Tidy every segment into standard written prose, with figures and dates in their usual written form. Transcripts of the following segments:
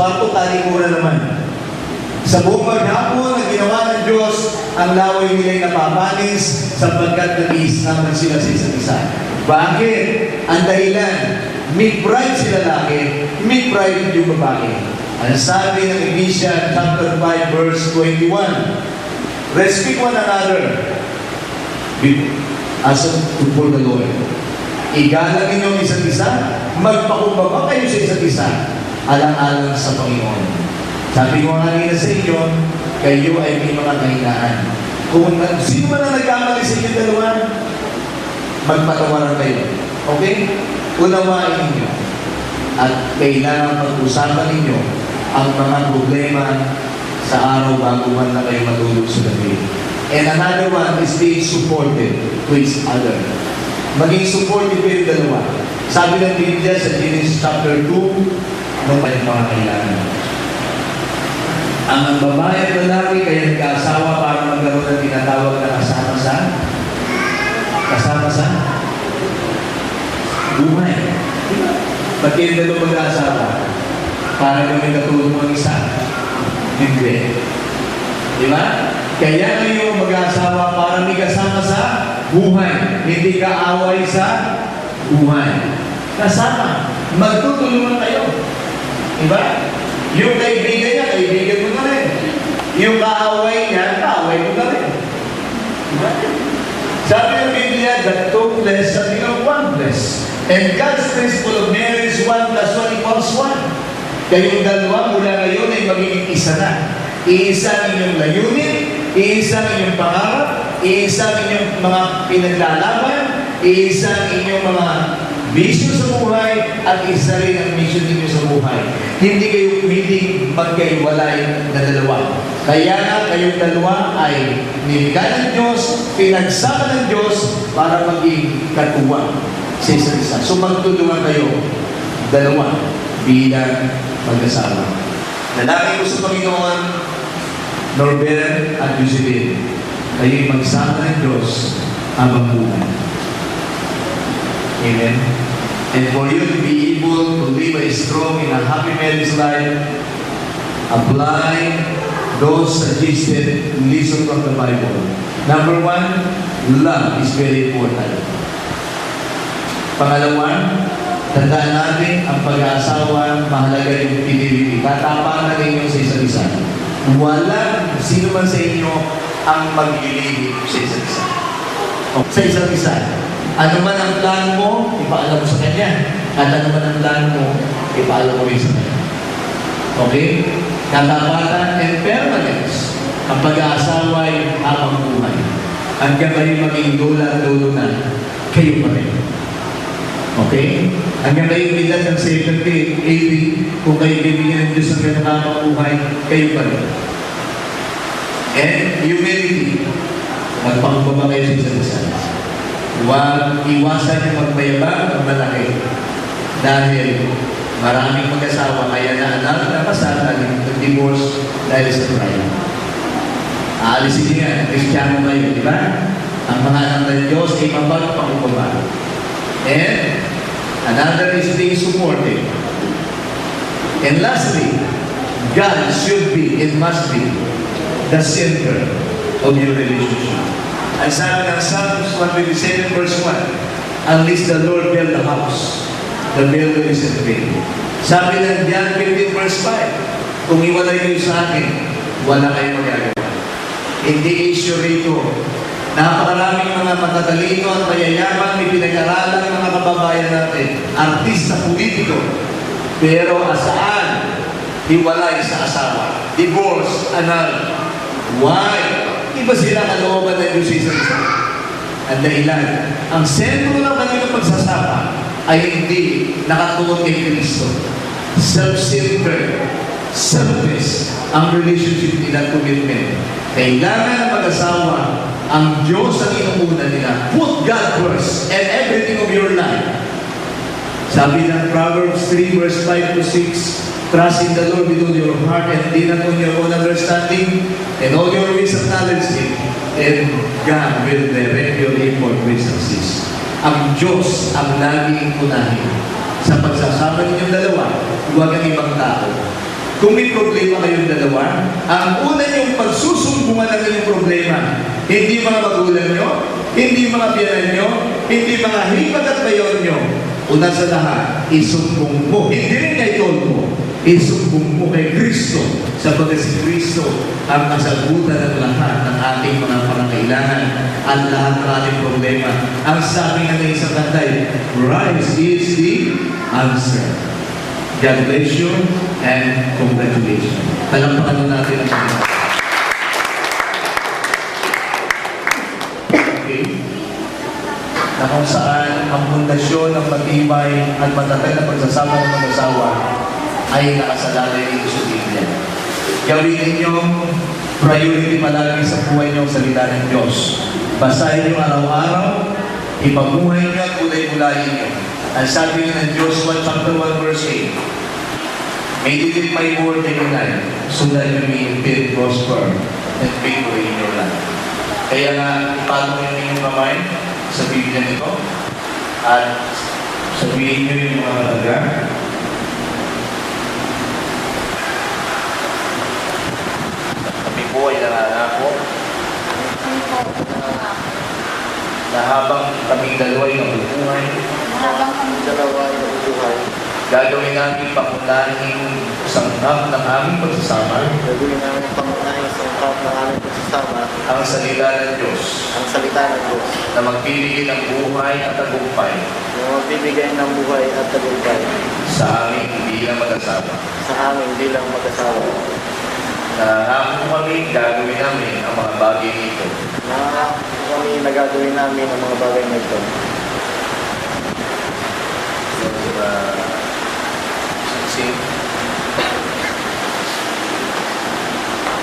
kwarto, talikuran naman. Sa buong maghapon na ginawa ng Diyos, ang laway nila'y napapanis sapagkat nag-iisaman sila sa isa't isa. Bakit? Ang dahilan, may pride si lalaki, may pride yung babae. Ang sabi ng Ephesians chapter 5 verse 21, respect one another as for the Lord. Igalang ninyong isa't isa, magpakumbaba kayo sa isa't isa, alang-alang sa Panginoon. Sabi ko nga nila sa inyo, kayo ay may mga kahinaan. Kung sino man ang nagkamali sa inyo dalawa, magpatawaran kayo. Okay? Unawain ninyo. At kailangan pag-usapan ninyo ang mga problema sa araw bago man na kayo matulog sa gabi. And another one is being supported to each other. Maging supportive kayo dalawa. Sabi ng Biblia sa Genesis chapter 2, nung may mga kailangan. Ang babae at lalaki kaya nag-aasawa para magkaroon ng tinatawag na kasama sa buhay. Ba't kayo dalawa mag-aasawa? Para gawin katulong ang isa? Hindi. Di ba? Kaya kayo mag-aasawa para may kasama sa buhay. Hindi ka away sa buhay. Kasama. Magtutulungan kayo. Di ba? Yung kaibigan niya, kaibigan mo na rin. Yung kaaway niya, kaaway mo na rin. Diba? Sabi ng Biblia, that two flesh shall become one flesh. And God's principle of marriage, 1 + 1 equals 1. Kayong dalawa mula ngayon ay magiging isa na. Iisa inyong layunin, iisa inyong pangarap, iisa inyong mga pinaglalaban, iisa inyong mga mission sa buhay, at isa rin ang mission ninyo sa buhay. Hindi kayo pwedeng magkaiwalay na dalawa. Kaya nga kayong dalawa ay nilikha ng Diyos, pinagsama ng Diyos para maging katuwang sa isa't isa. So magtulungan kayo, dalawa, bilang mag-asawa. Lalaki ko sa Panginoon, Norbert at Jocelyn, kayo'y magsama ng Diyos habang buhay. Amen. And for you to be able to live a strong and a happy marriage life, apply those suggested lessons from the Bible. Number 1, love is very important. Pangalawa, tandaan natin ang pag-aasawa, mahalaga yung fidelity. Tatapakan ninyo sa isa't isa. Wala sino man sa inyo ang maglilihim sa isa't isa. Sa isa't isa. Ano man ang plano mo, ipaalam mo sa kanya. At ano man ang plano mo, ipaalam mo rin sa kanya. Okay? Katapatan and permanence. Ang pag-aasawa ay habang buhay. Hanggang kayo maging dulo na, kayo pa rin. Okay? Hanggang kayo edad ng 70, 80, kung kayo bibigyan ng Diyos ng ganang habang buhay, kayo pa rin. And humility. Magpakumbaba kayo sa isa't isa. Huwag iwasan yung magmayabang ang malaki. Dahil maraming mag-asawa kaya na anak na kasal at nag-divorce dahil sa pride. Aalisin niya, Kristiyano kayo, di ba? Ang mga anak ng Diyos ay mapagpakumbaba. And another is being supported. And lastly, God should be, it must be, the center of your relationship. Ang sabi ng Psalms 127 verse 1, unless the Lord build the house, the builder is in vain. Sabi ng John 15 verse 5, kung iwalay kayo sa akin, wala kayong magagawa. Hindi issue rito. Napakaraming mga matatalino at mayayaman, may pinag-aralan ng mga kababayan natin, artista, politiko. Pero asaan? Hiwalay sa asawa. Divorce, annul. Why? Iba sila kalooban ng Diyos sa isa. Ang dahilan, ang sentro ng kanilang pagsasama ay hindi nakatuon kay Kristo. Self-centered, selfish ang relationship nila, commitment. Kailangan ng mag-asawa, ang Diyos ang inuuna nila. Put God first and everything of your life. Sabi ng Proverbs 3 verse 5 to 6, trust in the Lord with all your heart and lean upon your own understanding, and all your ways acknowledge Him, and God will direct your effort with success. Ang Diyos ang laging unahin. Sa pagsasama ninyong dalawa, huwag ang ibang tao. kung may problema kayong dalawa, ang una niyong pagsusumbungan ng inyong problema, hindi mga magulang nyo, hindi mga biyanan nyo, hindi mga hipat at bayon nyo. Una sa lahat, isumbong mo. Hindi rin kay Tolpo. Isumbong mo kay Kristo, sapagkat si Kristo ang kasagutan ng lahat ng ating mga pangangailangan at lahat ng ating problema. Ang sabi nga ng isang kantay, Christ is the answer. God bless you and congratulations. Talampakan natin ang Panginoon. Okay? Na kung saan ang pundasyon ng matibay at matatag na pagsasama ng mag-asawa ay nakasalalay dito sa Biblia. Gawin ninyong priority palagi sa buhay niyo ang salita ng Diyos. Basahin niyo araw-araw, ipabuhay niyo at ulay-ulayin niyo. Ang sabi ng Joshua chapter 1 verse 8, meditate my word in your life so that you may be prosper and victory in your life. Kaya nga, ipatong niyo yung mamay sa Biblia nito at sabihin niyo yung mga talaga. Kami po ay nangangako na habang kaming dalawa ay nabubuhay, gagawin namin pangunahing sangkap ng aming pagsasama. Gagawin namin pangunahing sangkap ng aming pagsasama. Ang salita ng Diyos. Ang salita ng Diyos. Na magbibigay ng buhay at tagumpay. Na magbibigay ng buhay at tagumpay. Sa aming bilang mag-asawa. Sa aming bilang mag-asawa. Nangangako kami gagawin namin ang mga bagay nito. Na kami nagagawin namin ang mga bagay na ito.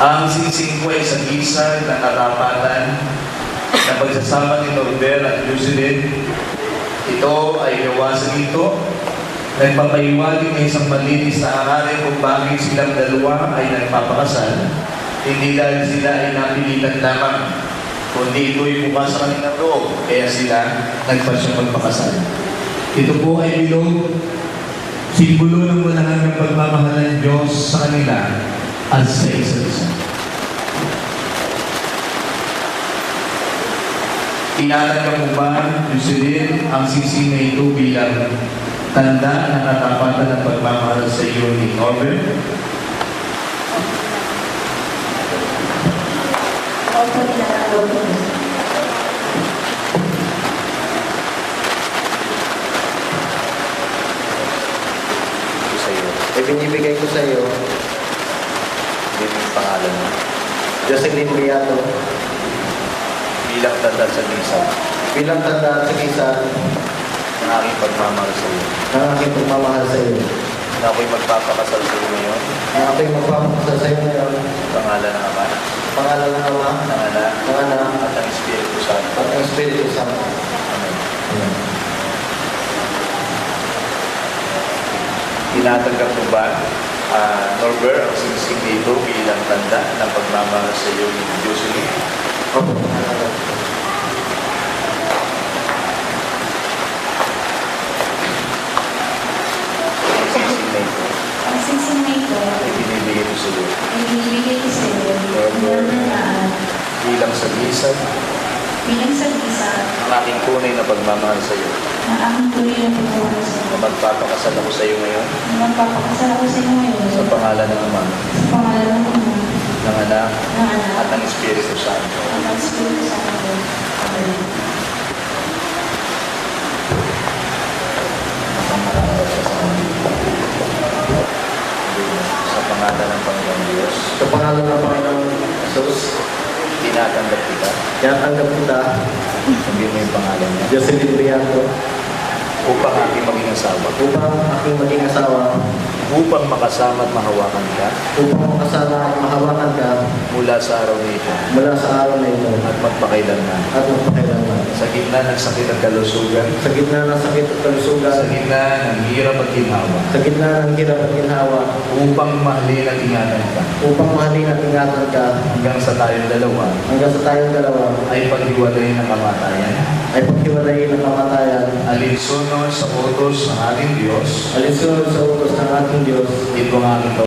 Ang singsing ko ay sa gisag ng katapatan na pagsasama ni Norbert at Jocelyn. Ito ay gawa sa ito. Nagpapaiwaling ng isang malinis na aralin kung bakit silang dalawa ay nagpapakasal. Hindi dahil sila ay napilitan lamang, kundi ito'y mukha sa kanilang loob, kaya sila nagpasyang magpakasal. Ito po ay bilog, simbolo ng walang pagmamahal ng Diyos sa kanila at sa isa't isa. Tinatanggap mo ba, Jocelyn, ang singsing na ito bilang tanda ng katapatan ng pagmamahal sa iyo ni Norbert? Opo, tinatanggap ko. Ibinibigay ko sa iyo Yung pangalan mo. Jocelyn Beato Bilang tanda sa gisag bilang tanda sa isa ng aking pagmamahal sa iyo. ng aking pagmamahal sa iyo. Na ako'y magpapakasal sa iyo ngayon. Na ako'y magpapakasal sa iyo ngayon. Pangalan ng Ama, Pangalan ng Ama, ng Anak, ng Anak, at ng Espiritu Santo. at ng Espiritu Santo. Amen. Amen. Tinatanggap mo ba, Norbert, ang singsing dito bilang tanda ng pagmamahal sa iyo ni Jocelyn? Opo. Ang singsing na ito Ang singsing na ito ay binibigay ko sa iyo ay binibigay ko sa iyo ng bilang sagisag bilang sa isa ang aking tunay na pagmamahal sa iyo. na aking tuloy na pagmamahal sa iyo. Magpapakasal ako sa iyo ngayon Na magpapakasal ako sa iyo ngayon sa pangalan ng Ama, sa pangalan ng Ama, ng Anak, ng Anak, at ng Espiritu Santo. at ng Espiritu Santo. Amen. Sa pangalan ng Panginoong Diyos, Sa pangalan ng Panginoong Jesus, tinatanggap kita. tinatanggap kita, Sabihin mo yung pangalan niya. Jocelyn Beato, Upang aking maging asawa. upang aking maging asawa, Upang makasama at mahawakan ka upang makasama at mahawakan ka mula sa araw na ito mula sa araw na ito at magpakailanman. at magpakailanman. Sa gitna ng sakit at kalusugan, Sa gitna ng sakit at kalusugan, sa gitna ng hirap at ginhawa, sa gitna ng hirap at ginhawa, upang mahalin at ingatan ka upang mahalin at ingatan ka hanggang sa tayong dalawa hanggang sa tayong dalawa ay paghiwalay ng kamatayan, ay paghiwalayin ng kamatayan, alinsunod sa utos ng ating Diyos. alinsunod sa utos ng ating Diyos. Ito ang aking